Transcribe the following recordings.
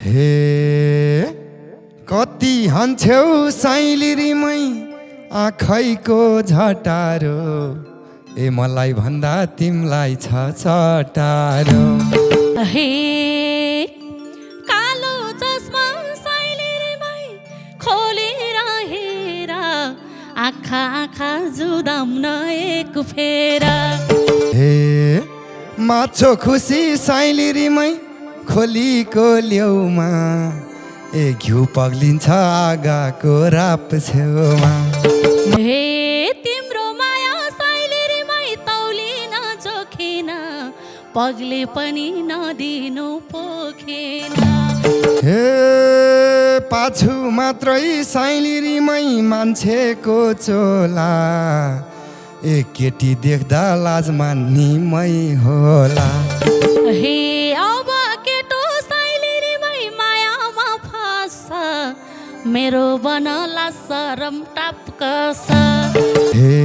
हे कति हान्छौ साइलिरीमै आँखैको झटारो ए मलाई भन्दा तिमलाई छ चटारो। हे कालो चस्मा साइलिरीमै खोलेर हेर आँखा आँखा जुदाउन एक फेरा। हे माछो खुसी साइलिरीमै खोलीको ल्याउमा ए घिउ पग्लिन्छ आगाको राप छेउमा। हे तिम्रो माया साइलिरीमै तौलिन जोखिन पग्ले पनि नदिनु पोखेन। हे पाछु मात्रै साइलिरीमै मान्छेको चोला ए केटी देख्दा लाज मान्नेमै होला। हे अब केटो साइलिरीमै मायामा फस्छ मेरो बनला सरम टापकस। हे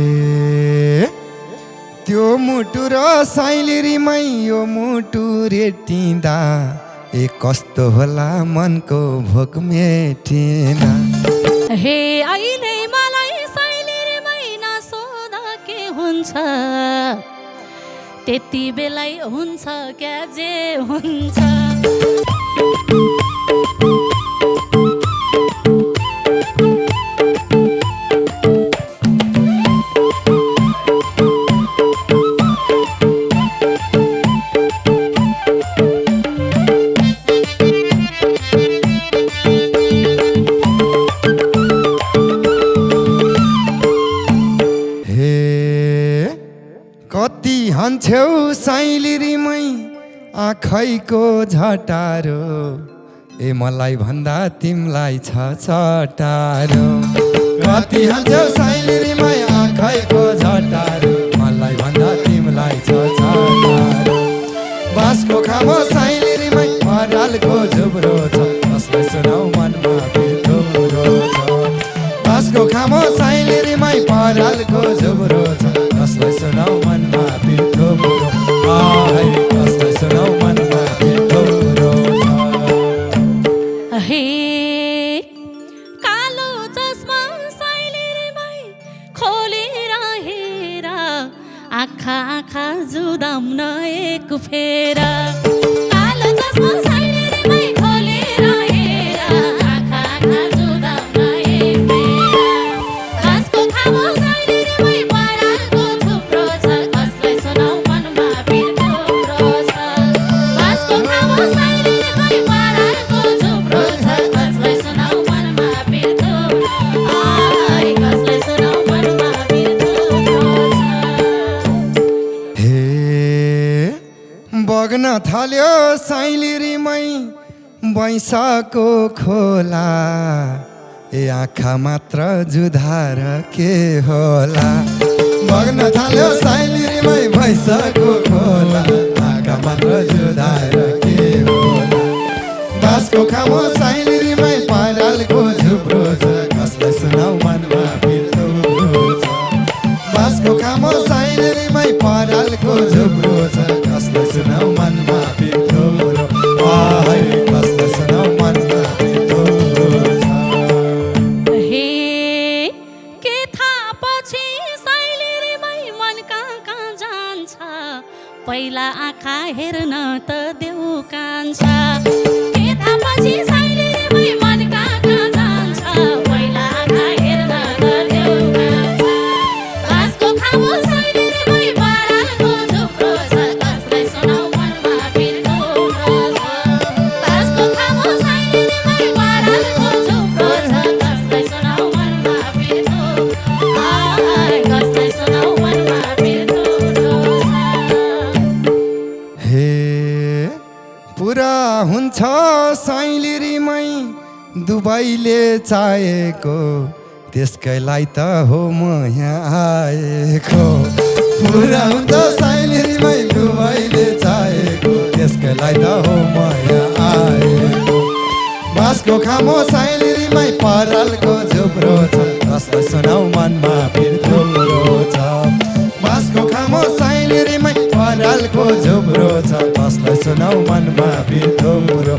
त्यो मुटु र साइलिरीमै यो मुटु रेटिँदा ए कस्तो होला मनको भोक मेटिँदा। हे अहिले मलाई साइलिरीमै नसोध के हुन्छ त्यति बेलै हुन्छ क्या जे हुन्छ। कति हान्छौ साइलिरीमै आँखैको झटारो ए मलाई भन्दा तिमलाई छ चटारो। कति हान्छौ साइलिरीमै आँखैको झटारो मलाई भन्दा तिमलाई छ चटारो। बाँसको खामो साइलिरीमै परालको झुब्रो छ कसलाई सुनाउ मनमा बिर्को बुरो छ। बाँसको खामो साइलिरीमै परालको झुब्रो छ कसलाई सुनाउ मनमा बिर्को बुरो कसलाई सुनाउ मनमा बिर्को बुरो छ। हे कालो चस्मा साइलिरीमै खोलेर हेर आँखा आँखा जुदाउन एक फेरा। कालो चस्मा साइलिरीमै खोलेर हेर आँखा आँखा जुदाउन एक फेरा। बाँसको खामो साइलिरीमै परालको झुब्रो छ कसलाई सुनाउ मनमा बिर्को बुरो छ। बाँसको खामो साइलिरीमै परालको झुब्रो छ कसलाई सुनाउ मनमा बिर्को कसलाई सुनाउ मनमा बिर्को बुरो छ। हे बग्न थाल्यो साइलिरीमै बैसाको खोला ए आँखा मात्र जुधार के होला। बग्न थाल्यो साइलिरीमै बैसाको खोला आँखा मात्र जुधार के होला। बाँसको खामो साइलिरीमै परालको झुब्रो छ कसलाई सुनाउ मनमा बिर्को बुरो छ। बाँसको खामो साइलिरीमै परालको झुब्रो छ कसलाई सुनाउ मनमा बिर्को बुरो कसलाई सुनाउ मनमा बिर्को बुरो छ। हे के थाहा पछि साइलिरीमै मन कहाँ कहाँ जान्छ पहिला आँखा हेर्न त देऊ कान्छ। के थाहा पछि साइलिरीमै मन कहाँ कहाँ जान्छ पहिला आँखा हेर्न त देऊ कान्छ। बाँसको खामो साइलिरीमै परालको झुब्रो छ कसलाई सुनाउ मनमा बिर्को बुरो छ। बाँसको खामो साइलिरीमै परालको झुब्रो छ कसलाई सुनाउ मनमा बिर्को कसलाई सुनाउ मनमा बिर्को बुरो छ। हे पुरा हुन्छ साइलिरीमै दुबईले चाहेको त्यसकैलाई त हो म यहाँ आएको। पुरा हुन्छ साइलिरीमै दुबईले चाहेको त्यसकैलाई त हो म यहाँ आएको। बाँसको खामो साइलिरीमै परालको झुब्रो छ कसलाई सुनाउ मनमा बिर्को बुरो छ। बाँसको खामो साइलिरीमै परालको झुब्रो छ कसलाई सुनाउ मनमा बिर्को बुरो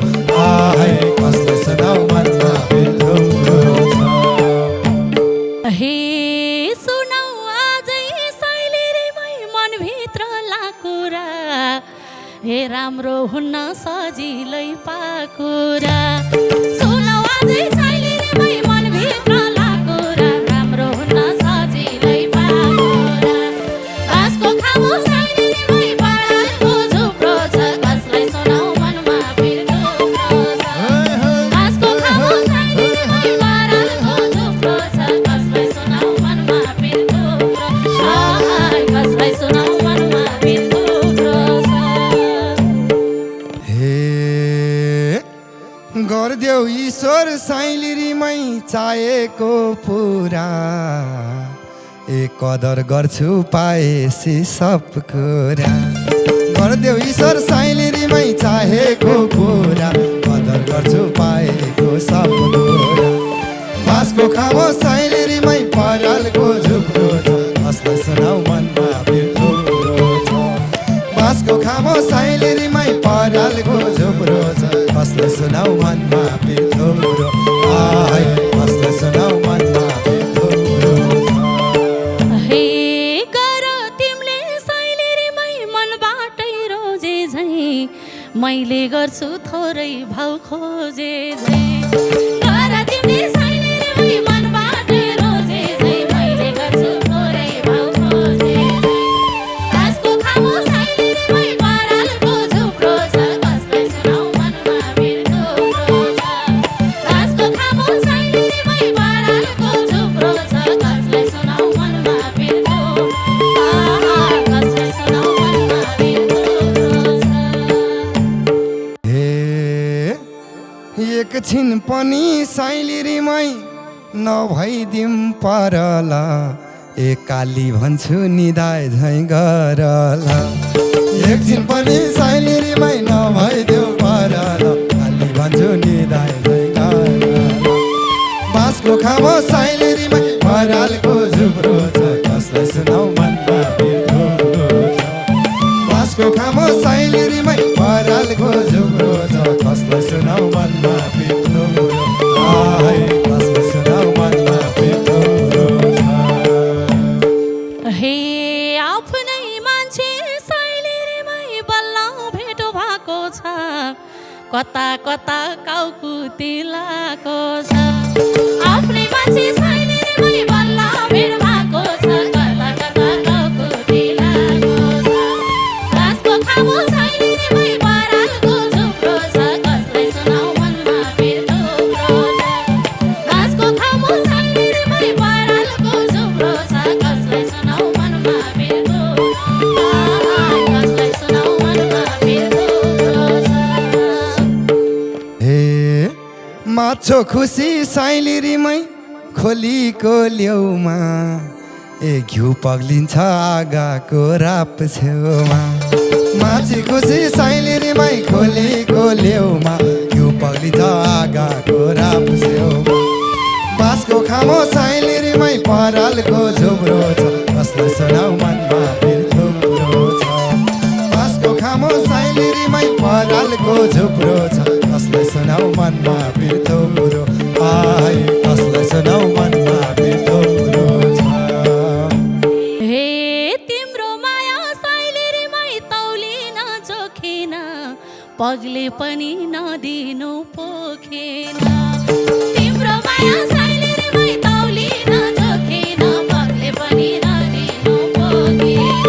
राम्रो हुन्न सजिलै पाकुरा सुनौ अझै साइलिरीमै मनभित्र लाकुरा राम्रो हुन्न सजिलै पाकुरा बाँसको खामु साइलिरीमै परालको झुप्रो छ कसलाई सुनाउ मनमा पिर थुप्रो छ बाँसको खामु साइलिरीमै परालको झुप्रो छ कसलाई सुनाउ मनमा पिर थुप्रो कसलाई सुनाउ मनमा पिर थुप्रो छ गरिदेऊ ईश्वर साइलिरीमै चाहेको पुरा कदर गर्छु पाएसी सब कुरा गरिदेऊ ईश्वर साइलिरीमै चाहेको पुरा कदर गर्छु पाएको सब कुरा बाँसको खामो साइलिरीमै परालको झुप्रो छ कसलाई सुनाउ मनमा पिर थुप्रो छ बाँसको खामो साइलिरीमै परालको झुप्रो छ कसलाई सुनाउ मनमा पिर थुप्रो कसलाई सुनाउ मनमा पिर थुप्रो हे गर तिमीले साइलिरीमै मनबाटै रोजे झै मैले गर्छु थोरै भाउ खोजे झै गर तिमीले साइलिरीमै मनबाटै रोजे झै मैले गर्छु थोरै भाउ खोजे झै बाँसको खामु साइलिरीमै परालको झुप्रो छ कसलाई सुनाउ मनमा पिर थुप्रो छ बाँसको खामु साइलिरीमै परालको झुप्रो छ कसलाई सुनाउ मनमा पिर थुप्रो कसलाई सुनाउ मनमा पिर थुप्रो छ एकछिन पनि साइलिरीमै नभइदिम परला काली भन्छु निदाय झै गरला एकछिन पनि साइलिरीमै नभइदेऊ परला काली भन्छु निदाय झै गरला बाँसको खामो साइलिरीमै परालको झुप्रो छ कसलाई सुनाउ मनमा पिर थुप्रो छ बाँसको खामो साइलिरीमै परालको झुप्रो छ कसलाई सुनाउ मनमा पिर थुप्रो कसलाई सुनाउ मनमा पिर थुप्रो छ हे आफ्नै मान्छे साइलिरीमै बल्ल भेट भएको छ कता कता काउकुती लाको छ आफ्नै मान्छे साइलिरीमै बल्ल भेट भएको छ कता कता काउकुती लाको छ बाँसको खामु साइलिरीमै परालको झुप्रो छ कसलाई सुनाउ मनमा पिर थुप्रो छ बाँसको खामु साइलिरीमै परालको झुप्रो छ कसलाई सुनाउ मनमा पिर थुप्रो कसलाई सुनाउ मनमा पिर थुप्रो छ माछो खुसी साइलिरीमै खोलीको ल्याउमा घिउ पग्लिन्छ आगाको राप छेउमा माछी खुसी साइलिरीमै खोलीको ल्याउमा घिउ पग्लिन्छ आगाको राप छेउमा बाँसको खामो साइलिरीमै परालको झुप्रो छ कसलाई सुनाउ मनमा पिर थुप्रो छ बाँसको खामो साइलिरीमै परालको झुप्रो छ कसलाई सुनाउ मनमा पिर थुप्रो कसलाई सुनाउ मनमा पिर थुप्रो छ हे तिम्रो माया साइलिरीमै तौलिन जोखिन पगले पनि नदिनु पोखेन तिम्रो माया साइलिरीमै तौलिन जोखिन पगले पनि नदिनु पोखेन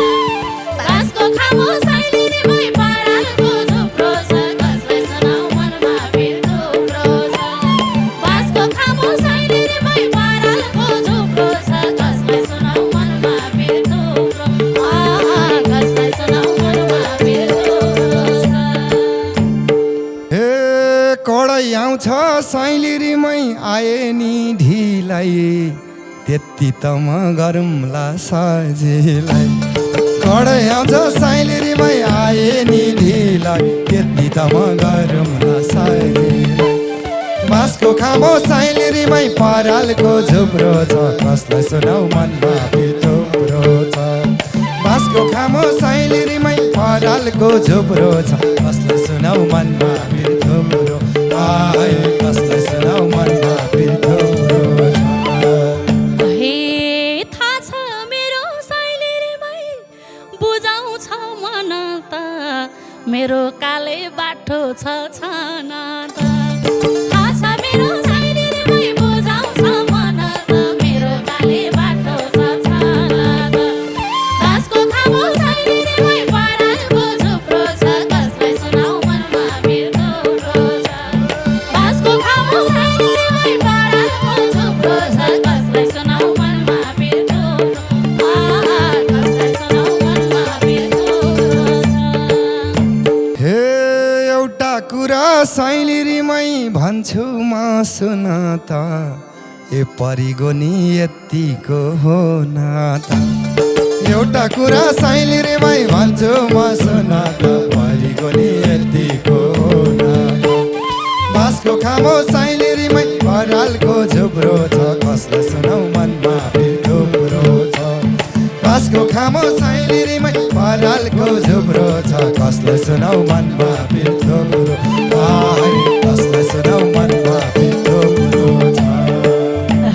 बाँसको खामु साइलिरीमै परालको झुप्रो छ कसलाई सुनाउ मनमा पिर थुप्रो छ बाँसको खामु साइलिरीमै परालको झुप्रो छ कसलाई सुनाउ मनमा पिर थुप्रो कसलाई सुनाउ मनमा पिर थुप्रो छ कडै आउँछ साइलिरीमै आए नि ढिलाई त्यति त म गरौँला सजिलै कडै आउँछ साइलिरीमै आए नि ढिलाई त्यति त म गरौँला सजिलै बाँसको खामो साइलिरीमै परालको झुप्रो छ कसलाई सुनाउ मनमा पिर थुप्रो छ बाँसको खामो साइलिरीमै परालको झुप्रो छ कसलाई सुनाउ मनमा पिर थुप्रो कसलाई सुनाउ मनमा पिर थुप्रो छ हे थाहा छ मेरो साइलिरीमै बुझाउँछ मन त मेरो काल भन्छु म सुन त ए परिगो नि यतिको हो न त एउटा कुरा साइली रे मै भन्छु म सुन त परिगो नि यतिको हो न त बाँसको खामो साइली रे मै परालको झुब्रो छ कसले सुनौ मनमा थुप्रो छ बाँसको खामो साइली रे मै परालको झुब्रो छ कसले सुनौ मनमा थुप्रो कसले सुनौ मनमा थुप्रो छ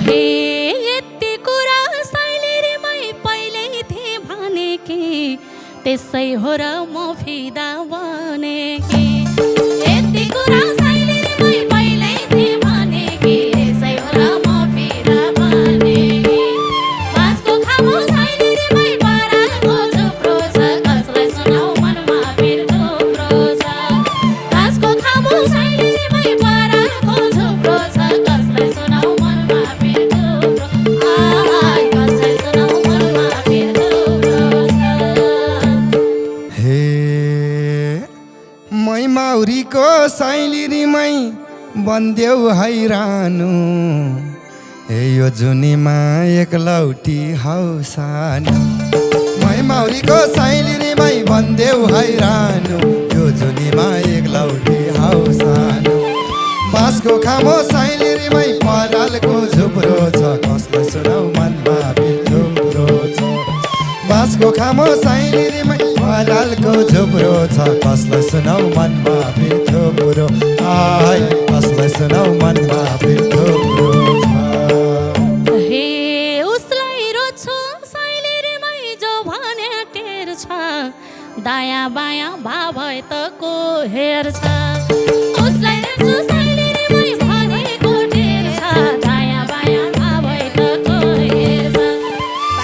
हे यति कुरा साइली रे मै पहिल्यै थिए भनेकी त्यसै हो र म फिदा बनेकी यति कुरा साइली रे मै पहिल्यै थिए भनेकी त्यसै हो र म फिदा बनेकी बाँसको खामो साइली रे मै परालको झुप्रो छ कसलाई सुनाउ मनमा भिर थुप्रो छ बाँसको खामो साइली रे मै परालको झुप्रो छ कसलाई सुनाउ मनमा भिर थुप्रो कसलाई सुनाउ मनमा भिर थुप्रो छ हे मै माउरीको साइली रे मै बन्देऊ हैरानु हे यो जुनीमा एकलौटी हौसानु मै माउरीको साइली रे मै बन्देऊ हैरानु यो जुनीमा एकलौटी हौसानु बाँसको खामो साइली रे मै परालको झुप्रो छ कसलाई सुनाउ मनमा थुप्रो छ बाँसको खामो साइली रे मै परालको झुप्रो छ कसलाई सुनाउ मनमा थुप्रो कसलाई सुनाउ मनमा थुप्रो छ हे उसलाई रोज्छु साइली रे मै जो भने टेर छ दायाँ बायाँ भा भए त को हेर्छ उसलाई रोज्छु साइली रे मै भनेको टेर छ दायाँ बायाँ भा भए त को हेर्छ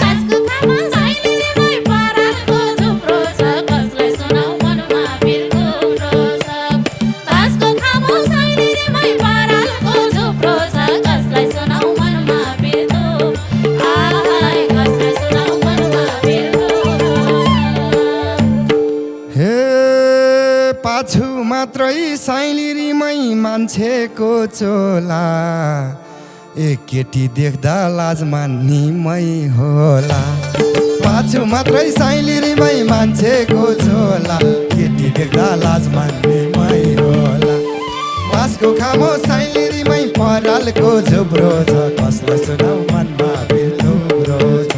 बाँसको खामो साइली रे मै परालको झुप्रो छ कसलाई सुनाउ मनमा भिर थुप्रो छ बाँसको खामो साइली रे मै परालको झुप्रो छ कसलाई सुनाउ मनमा भिर थुप्रो कसलाई सुनाउ मनमा भिर थुप्रो हे पाछु मात्रै साइली रे मै मान्छेको चोला एक केटी देख्दा लाज मान्ने मै होला पाछु मात्रै साइली रे मै मान्छेको चोला केटी देख्दा लाज मान्ने मै होला बाँसको खामो साइली रे मै परालको झुप्रो छ कसलाई सुनाउ मनमा थुप्रो छ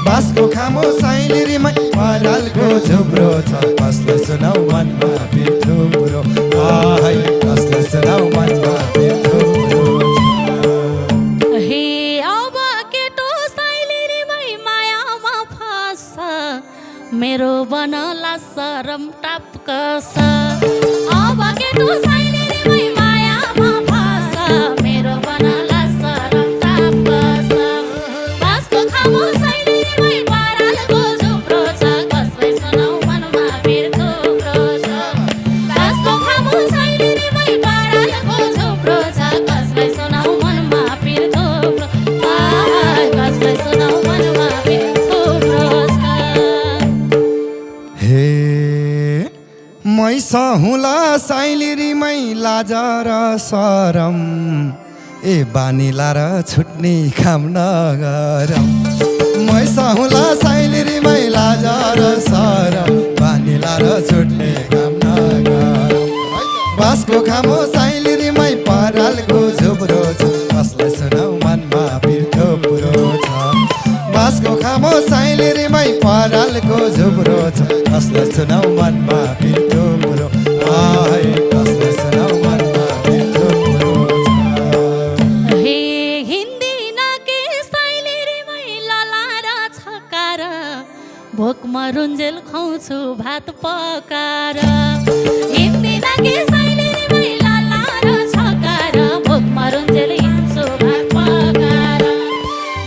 बाँसको खामो साइली रे मै परालको झुप्रो छ कसलाई सुनाउ मनमा थुप्रो कसलाई सुनाउ मनमा थुप्रो छ हे अब केटो साइली रे मै मायामा फस मेरो बनला सरम टापकस अब केटो साइली रे मै मायामा फस मेरो बनला सरम टापकस बाँसको खामो साइली रे मै परालको झुप्रो छ कसलाई सुनाउ मनमा भिर थुप्रो छ बाँसको खामो साइली रे मै परालको झुप्रो छ कसलाई सुनाउ मनमा भिर थुप्रो कसलाई सुनाउ मनमा भिर थुप्रो छ हे मै सहुला साइली रे मै लाज र सरम ए बानीला र छुट्ने काम नगरम मै सहुला साइली रे मै लाज र सरम बानीला र छुट्ने काम नगरम बाँसको खामो साइली रे मै परालको झुप्रो छ कसलाई सुनाउ मनमा थुप्रो छ बाँसको खामो साइली रे मै परालको झुप्रो छ कसलाई सुनाउ मनमा थुप्रो कसलाई सुनाउ मनमा थुप्रो छ हे हिन्दी नाके साइली रे मै ललार छकार भोकमा रुन्जेल खुवाउँछु भात पकाएर हिन्दी नाके साइली रे मै ललार छकार भोकमा रुन्जेल हिँड्छु भात पकाएर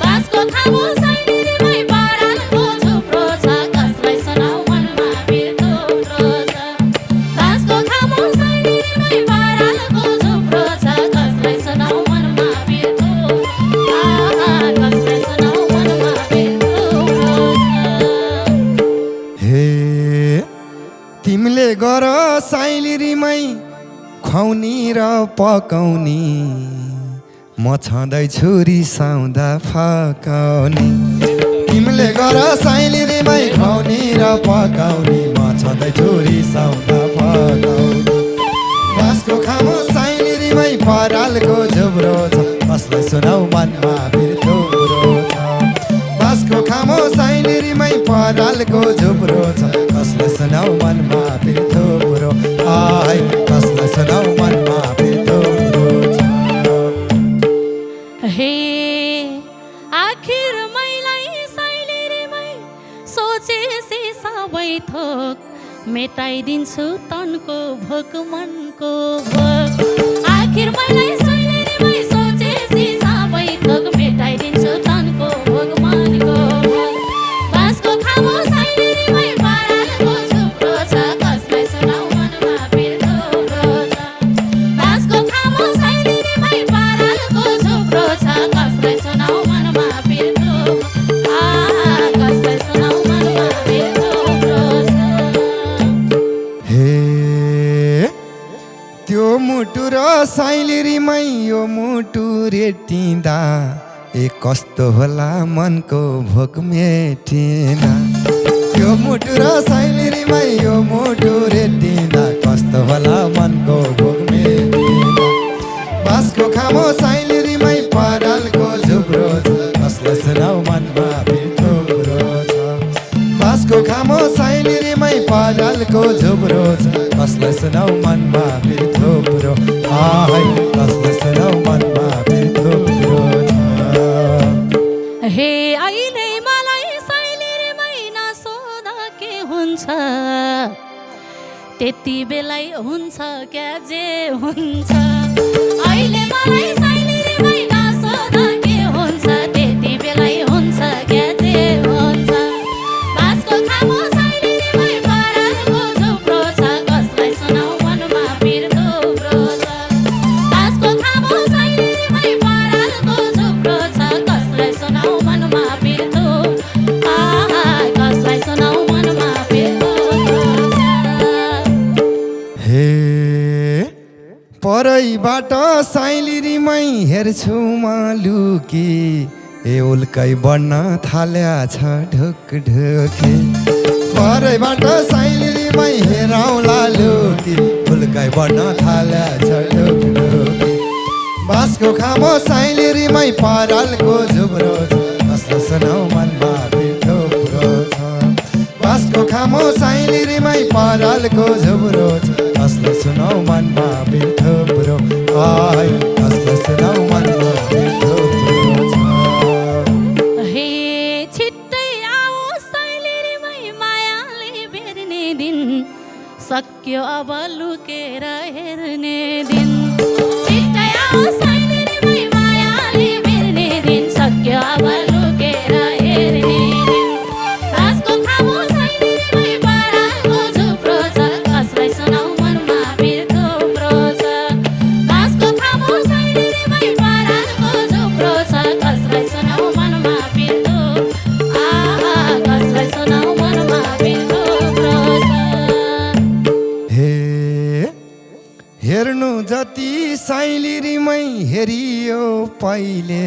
बाँसको खामो साइली रे मै परालको झुप्रो छ कसलाई सुनाउ मनमा भिर थुप्रो छ बाँसको खामो साइली रे मै परालको झुप्रो छ कसलाई सुनाउ मनमा भिर थुप्रो कसलाई सुनाउ मनमा भिर थुप्रो छ हे तिमीले गर साइली रे मै पकाउने म छँदैछु रिसाउँदा फकाउने तिमीले गर साइलिरीमै खुवाउने र पकाउने म छँदैछु रिसाउँदा फकाउने बाँसको खामो साइलिरीमै परालको झुब्रो छ कसलाई सुनाउ मनमा फेरि थुप्रो छ बाँसको खामो साइलिरीमै परालको झुब्रो छ कसलाई सुनाउ मनमा फेरि थुप्रो आइ कसलाई सुनाउ मनमा फेरि थुप्रो छ हे आखिर मैलाई साइलिरीमै सोचेसी सबै थोक मेटाइदिन्छु तनको भोक मनको भोक आखिर मैलाई साइलिरीमै सोचेसी सबै थोक मेटाइदिन्छु तनको भोक मनको भोक बाँसको खामो साइलिरीमै परालको झुप्रो छ कसलाई सुनाउ मनमा फेरि थुप्रो छ बाँसको खामो साइलिरीमै परालको झुप्रो छ कसलाई सुनाउ मनमा फेरि थुप्रो कसलाई सुनाउ मनमा फेरि थुप्रो छ हे त्यो मुटु र साइलिरीमै यो मुटु रेटिँदा ए कस्तो होला मनको भोक मेटिँदा त्यो मुटु र साइलिरीमै यो मुटु रेटिँदा कस्तो होला मनको भोक मेटिँदा बाँसको खामो साइलिरीमै परालको झुब्रो छ कसलाई सुनाउ मनमा फेरि थुप्रो छ बाँसको खामो साइलिरीमै परालको झुब्रो छ कसलाई सुनाउ मनमा फेरि थुप्रो आइ कसलाई सुनाउ मनमा फेरि थुप्रो छ हे अहिले मलाई साइलिरीमै नसोध के हुन्छ त्यति बेलै हुन्छ क्या जे हुन्छ अहिले मलाई साइलिरीमै नसोध के हुन्छ त्यति बेलै हुन्छ क्या जे हुन्छ बाँसको खामो साइलिरीमै परालको झुप्रो छ कसलाई सुनाउ मनमा फेरि थुप्रो छ बाँसको खामो साइलिरीमै परालको झुप्रो छ कसलाई सुनाउ मनमा फेरि थुप्रो कसलाई सुनाउ मनमा फेरि थुप्रो छ हे परैबाट साइलिरीमै हेर्छु म लुकी ए उल्कै बढ्न थाल्या छ ढुक ढुकी परैबाट साइलिरीमै हेरौँला लुकी उल्कै बढ्न थाल्या छ ढुक ढुकी बाँसको खामो साइलिरीमै परालको झुब्रो छ कसलाई सुनाउ मनमा फेरि थुप्रो छ बाँसको खामो साइलिरीमै परालको झुब्रो छ कसलाई सुनाउ मनमा फेरि थुप्रो आइ कसलाई सुनाउ मनमा फेरि थुप्रो छ हे छिट्टै आओ साइलिरीमै मायाले भेट्ने दिन सक्यो अब लुकेर हेर्ने दिन छिट्टै आओ साइलिरीमै मायाले भेट्ने दिन सक्यो अब लुकेर हेर्ने दिन बाँसको खामो साइलिरीमै परालको झुप्रो छ कसलाई सुनाउ मनमा फेरि थुप्रो छ बाँसको खामो साइलिरीमै परालको झुप्रो छ कसलाई सुनाउ मनमा फेरि थुप्रो कसलाई सुनाउ मनमा फेरि थुप्रो छ हे हेर्नु जति साइलिरीमै हेरियो पहिले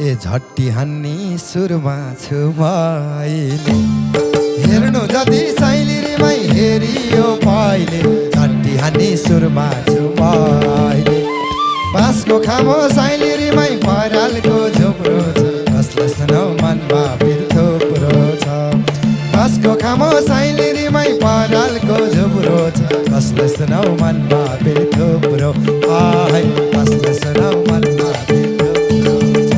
ए झट्टी हान्ने सुरमा छु मैले हेर्नु जति साइलिरीमै हेरियो पहिले झट्टी हान्ने सुरमा छु मैले बाँसको खामो साइलिरीमै परालको झुप्रो छ कसलाई सुनाउ मनमा फेरि थुप्रो छ बाँसको खामो साइलिरीमै परालको झुब्रो छ कसलाई सुनाउ मनमा फेरि थुप्रो आइ कसलाई सुनाउ मनमा फेरि थुप्रो छ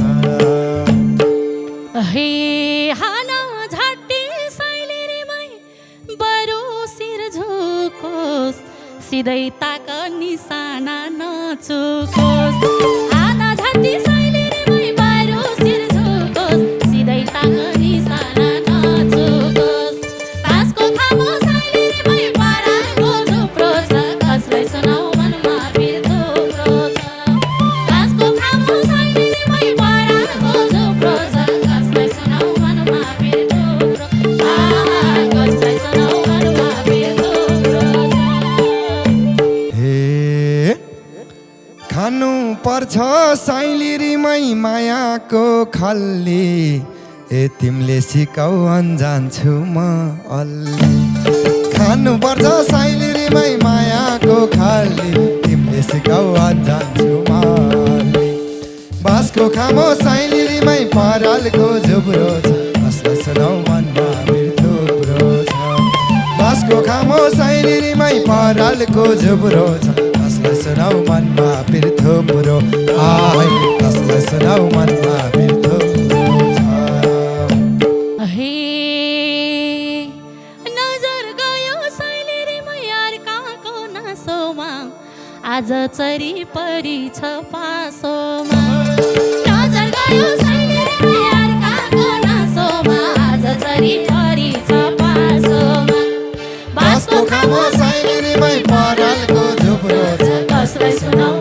हे हाना झट्टी साइलिरीमै बरु शिर झुकोस् सिधै ताक निशाना नचुकोस् हाना झट्टी साइलिरीमै बरु शिर झुकोस् सिधै ताक निशाना नचुकोस् बाँसको खामो साइलिरीमै परालको झुप्रो छ कसलाई सुनाउ मनमा फेरि थुप्रो छ बाँसको खामो साइलिरीमै परालको झुप्रो छ कसलाई सुनाउ मनमा फेरि थुप्रो कसलाई सुनाउ मनमा फेरि थुप्रो छ हे खानु पर्छ साइलिरीमै मायाको खल्ली ए तिमीले सिकाउ अन्जान्छु म अल्ली खानु पर्छ साइलिरीमै मायाको खल्ली तिमीले सिकाउ अन्जान्छु म अल्ली बाँसको खामो साइलिरीमै परालको जुब्रो छ कसलाई सुनाउ मनमा थुप्रो छ बाँसको खामो साइलिरीमै परालको जुब्रो छ कसलाई सुनाउ मनमा थुप्रो कसलाई सुनाउ मनमा थुप्रो छ हे नजर गयो साइलिरीमै अर्काको नासोमा आज चरी परी छ पासोमा नजर गयो साइलिरीमै अर्काको नासोमा आज चरी परी छ पासोमा बाँसको खामो साइलिरीमै परालको जुब्रो छ कसलाई सुनाउ